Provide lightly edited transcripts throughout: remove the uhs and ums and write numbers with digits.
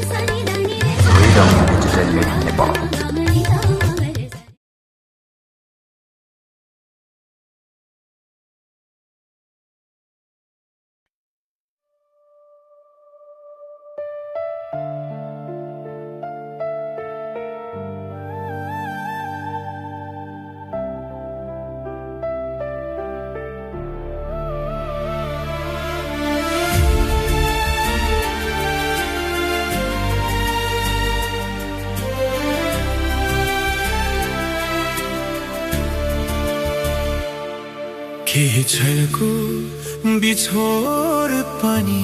Freedom Digitally Nepal. केही छलको बिछोड पनि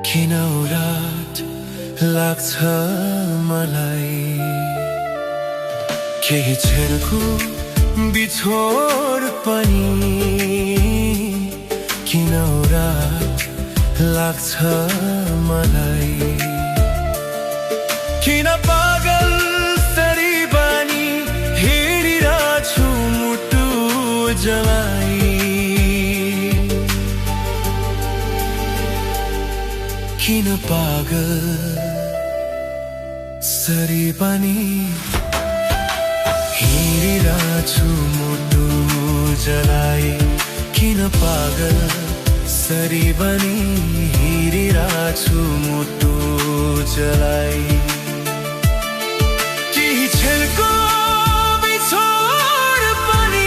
किन उराट लाग्छ मलाई केही छलको बिछोड पनि किन उराट लाग्छ मलाई किन पागल सरी बानी हेरिरहेछु मुटु जलाई किन पागल सरी पनि हेरिरहेछु मुटु जलाई किन पागल सरी पनि हेरिरहेछु मुटु जलाई केही छलको बिछोड पनि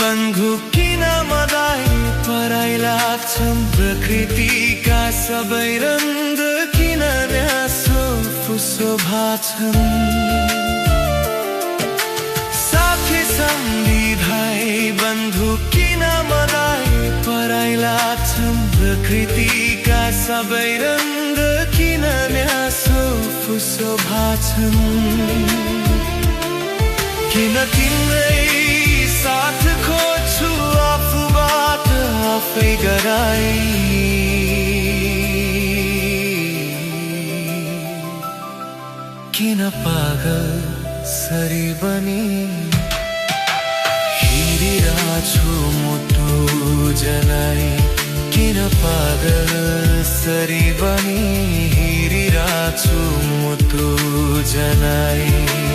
बन्धु किन मलाई पराई लाग्छन् प्रकृतिका सबै रन्द किन न्यासो फुसो भाछन् साथी सम्धी भाइ बन्धु किन मलाई पराई लाग्छन् प्रकृतिका सबै रन्द किन न्यासो फुसो भाछन् किन तिम्रै साथ खोज्छु आफूबाट आफै गराई किन पागल सरी बनी हेरिरहेछु मुटु जलाई किन पागल सरी बनी हेरिरहेछु मुटु जलाई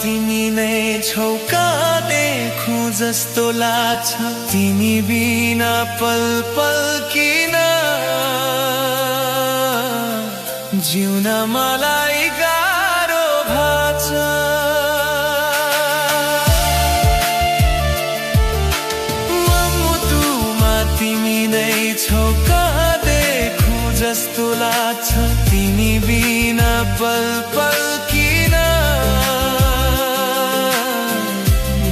तिमी नै छौ कहाँ देखु जस्तो लाग्छ तिमी बिना पल पल किन जिउन मलाई गाह्रो भाछ मुटुमा तिमी नै छौ कहाँ देखु जस्तो लाग्छ तिमी बिना पल पल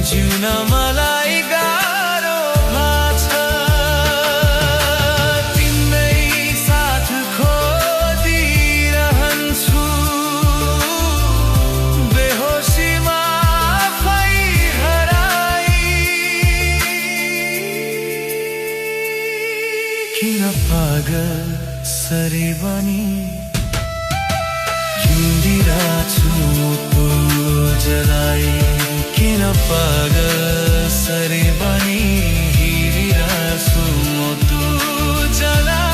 जिउन मलाई गाह्रो भाछ तिम्रै साथ खोजिरहन्छु बेहोसीमा आफै हराई किन पागल सरी बनी हिँडिरहेछु मुटु जलाई किन पागल सरी बनी हिँडिरहेछु मुटु जलाई